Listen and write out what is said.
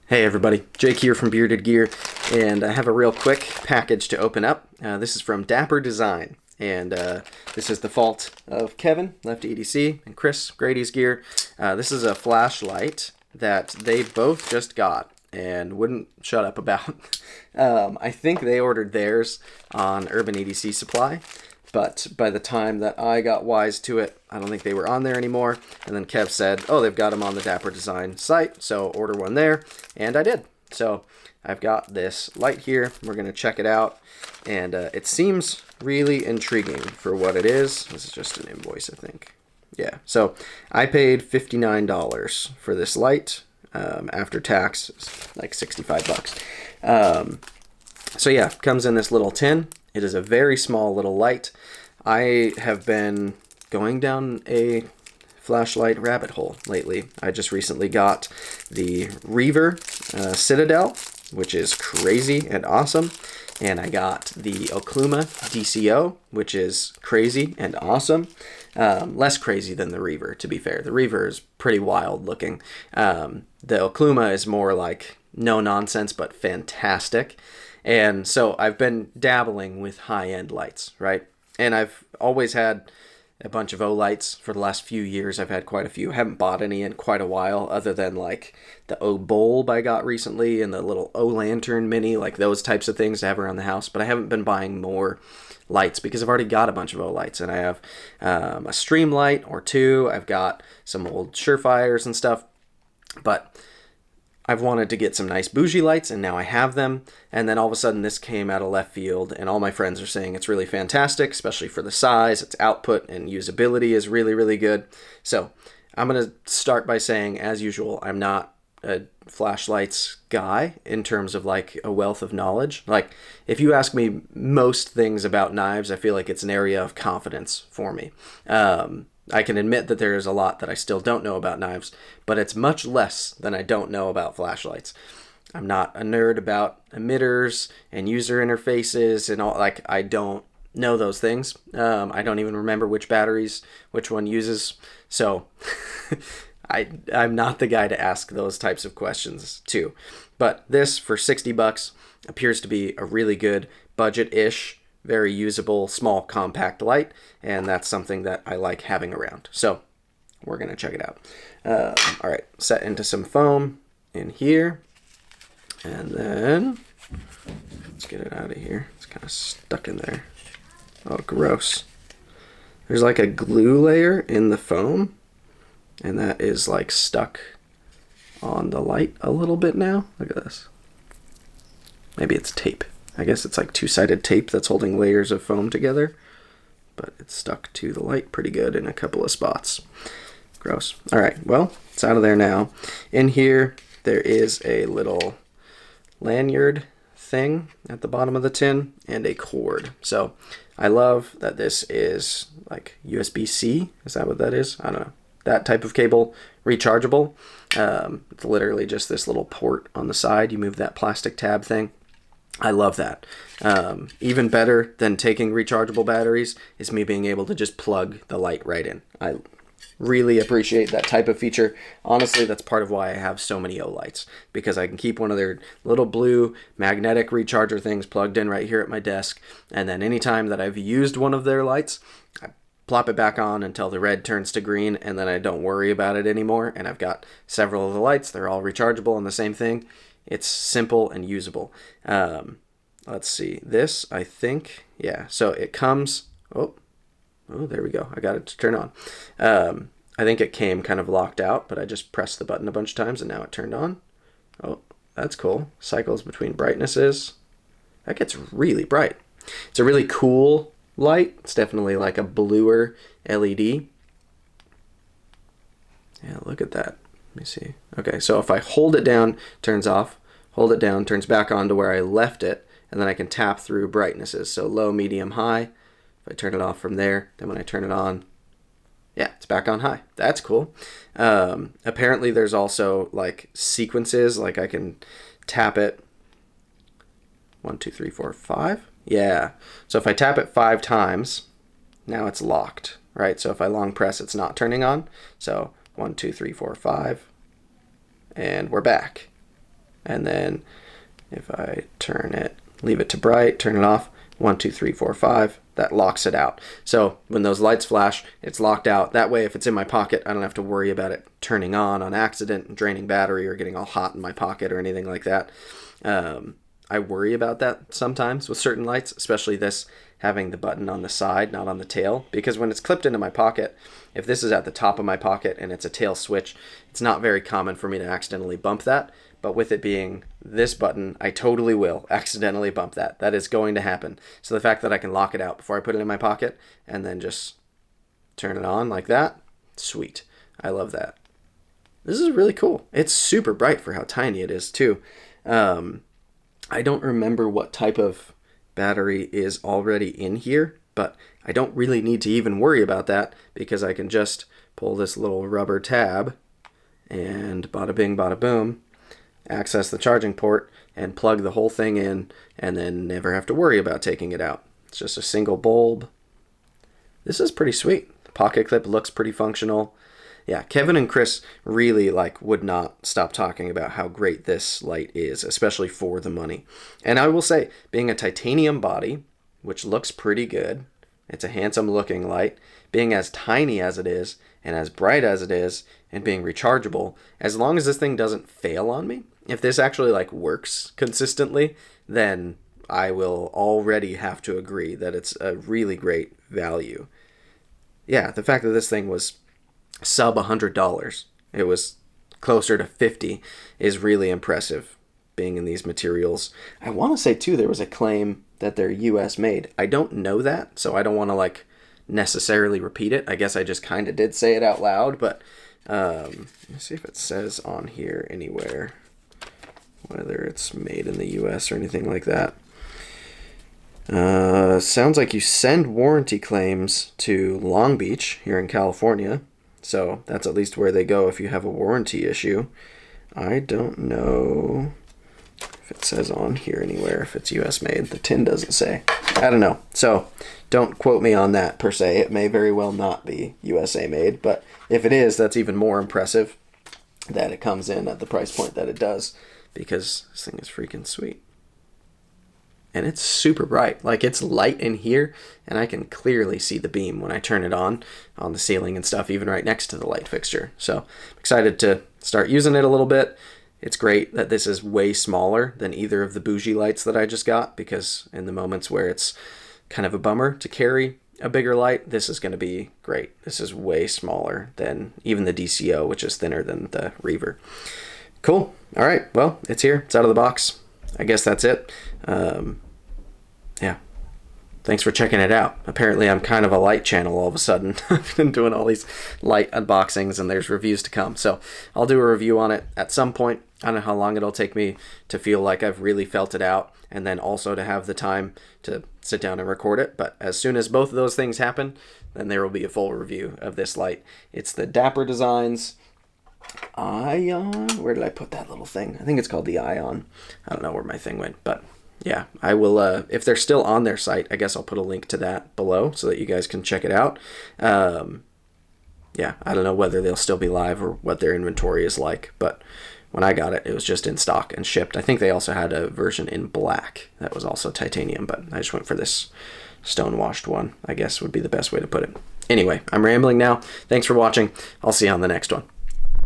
Hey everybody, Jake here from Bearded Gear, and I have a real quick package to open up. This is from Dapper Design, and this is the fault of Kevin, left EDC, and Chris, Grady's Gear. This is a flashlight that they both just got and wouldn't shut up about. I think they ordered theirs on Urban EDC Supply, but by the time that I got wise to it, I don't think they were on there anymore. And then Kev said, oh, they've got them on the Dapper Design site, so order one there. And I did. So I've got this light here. We're going to check it out. And it seems really intriguing for what it is. This is just an invoice, I think. Yeah, so I paid $59 for this light. After tax, like 65 bucks. So yeah, comes in this little tin. It is a very small little light. I have been going down a flashlight rabbit hole lately. I just recently got the Reaver Citadel, which is crazy and awesome. And I got the Okluma DCO, which is crazy and awesome. Less crazy than the Reaver, to be fair. The Reaver is pretty wild looking. The Okluma is more like no nonsense, but fantastic. And so I've been dabbling with high-end lights, right? And I've always had a bunch of O lights for the last few years. I've had quite a few. I haven't bought any in quite a while, other than like the O bulb I got recently and the little O lantern mini, like those types of things to have around the house. But I haven't been buying more lights because I've already got a bunch of O lights, and I have a stream light or two. I've got some old Surefires and stuff, but I've wanted to get some nice bougie lights, and now I have them. And then all of a sudden this came out of left field, and all my friends are saying it's really fantastic, especially for the size. Its output and usability is really, really good. So I'm going to start by saying, as usual, I'm not a flashlights guy in terms of like a wealth of knowledge. Like if you ask me most things about knives, I feel like it's an area of confidence for me. I can admit that there is a lot that I still don't know about knives, but it's much less than I don't know about flashlights. I'm not a nerd about emitters and user interfaces and all. Like, I don't know those things. I don't even remember which batteries which one uses. So I'm not the guy to ask those types of questions to. But this, for 60 bucks, appears to be a really good budget-ish, very usable, small, compact light, and that's something that I like having around. So we're going to check it out. All right, set into some foam in here, and then let's get it out of here. It's kind of stuck in there. Oh, gross. There's like a glue layer in the foam, and that is like stuck on the light a little bit now. Look at this. Maybe it's tape. I guess it's like two-sided tape that's holding layers of foam together, but it's stuck to the light pretty good in a couple of spots. Gross. All right, well, it's out of there now. In here, there is a little lanyard thing at the bottom of the tin and a cord. So I love that this is like USB-C. Is that what that is? I don't know. That type of cable, rechargeable. It's literally just this little port on the side. You move that plastic tab thing. I love that. Even better than taking rechargeable batteries is me being able to just plug the light right in. I really appreciate that type of feature. Honestly, that's part of why I have so many O lights, because I can keep one of their little blue magnetic recharger things plugged in right here at my desk, and then anytime that I've used one of their lights, I plop it back on until the red turns to green, and then I don't worry about it anymore. And I've got several of the lights. They're all rechargeable and the same thing. It's simple and usable. Let's see. This, I think, yeah. So it comes, oh, there we go. I got it to turn on. I think it came kind of locked out, but I just pressed the button a bunch of times and now it turned on. Oh, that's cool. Cycles between brightnesses. That gets really bright. It's a really cool light. It's definitely like a bluer LED. Yeah, look at that. Let me see. Okay, so if I hold it down, it turns off. Hold it down, turns back on to where I left it, and then I can tap through brightnesses. So low, medium, high. If I turn it off from there, then when I turn it on, yeah, it's back on high. That's cool. Apparently there's also like sequences, like I can tap it 1, 2, 3, 4, 5. Yeah. So if I tap it 5 times, now it's locked, right? So if I long press, it's not turning on. So 1, 2, 3, 4, 5, and we're back. And then if I turn it, leave it to bright, turn it off, 1, 2, 3, 4, 5, that locks it out. So when those lights flash, it's locked out. That way, if it's in my pocket, I don't have to worry about it turning on accident, draining battery, or getting all hot in my pocket or anything like that. I worry about that sometimes with certain lights, especially this having the button on the side, not on the tail, because when it's clipped into my pocket, if this is at the top of my pocket and it's a tail switch, it's not very common for me to accidentally bump that. But with it being this button, I totally will accidentally bump that. That is going to happen. So the fact that I can lock it out before I put it in my pocket and then just turn it on like that, sweet. I love that. This is really cool. It's super bright for how tiny it is too. I don't remember what type of battery is already in here, but I don't really need to even worry about that because I can just pull this little rubber tab and bada bing, bada boom, access the charging port and plug the whole thing in and then never have to worry about taking it out. It's just a single bulb. This is pretty sweet. The pocket clip looks pretty functional. Yeah, Kevin and Chris really would not stop talking about how great this light is, especially for the money. And I will say, being a titanium body, which looks pretty good, it's a handsome looking light, being as tiny as it is and as bright as it is and being rechargeable, as long as this thing doesn't fail on me, if this actually works consistently, then I will already have to agree that it's a really great value. Yeah, the fact that this thing was sub $100, it was closer to 50, is really impressive being in these materials. I want to say too, there was a claim that they're US made. I don't know that, so I don't want to necessarily repeat it. I guess I just kind of did say it out loud, but let's see if it says on here anywhere whether it's made in the US or anything like that. Sounds like you send warranty claims to Long Beach here in California. So that's at least where they go if you have a warranty issue. I don't know if it says on here anywhere if it's US made. The tin doesn't say. I don't know. So don't quote me on that per se. It may very well not be USA made. But if it is, that's even more impressive that it comes in at the price point that it does, because this thing is freaking sweet. And it's super bright. It's light in here, and I can clearly see the beam when I turn it on the ceiling and stuff, even right next to the light fixture. So I'm excited to start using it a little bit. It's great that this is way smaller than either of the bougie lights that I just got, because in the moments where it's kind of a bummer to carry a bigger light, this is going to be great. This is way smaller than even the DCO, which is thinner than the Reaver. Cool. All right. Well, it's here. It's out of the box. I guess that's it. Yeah. Thanks for checking it out. Apparently I'm kind of a light channel all of a sudden. I've been doing all these light unboxings and there's reviews to come. So I'll do a review on it at some point. I don't know how long it'll take me to feel like I've really felt it out, and then also to have the time to sit down and record it. But as soon as both of those things happen, then there will be a full review of this light. It's the Dapper Designs Ion. Where did I put that little thing? I think it's called the Ion. I don't know where my thing went, but yeah, I will, if they're still on their site, I guess I'll put a link to that below so that you guys can check it out. Yeah, I don't know whether they'll still be live or what their inventory is like, but when I got it, it was just in stock and shipped. I think they also had a version in black that was also titanium, but I just went for this stone-washed one, I guess would be the best way to put it. Anyway, I'm rambling now. Thanks for watching. I'll see you on the next one.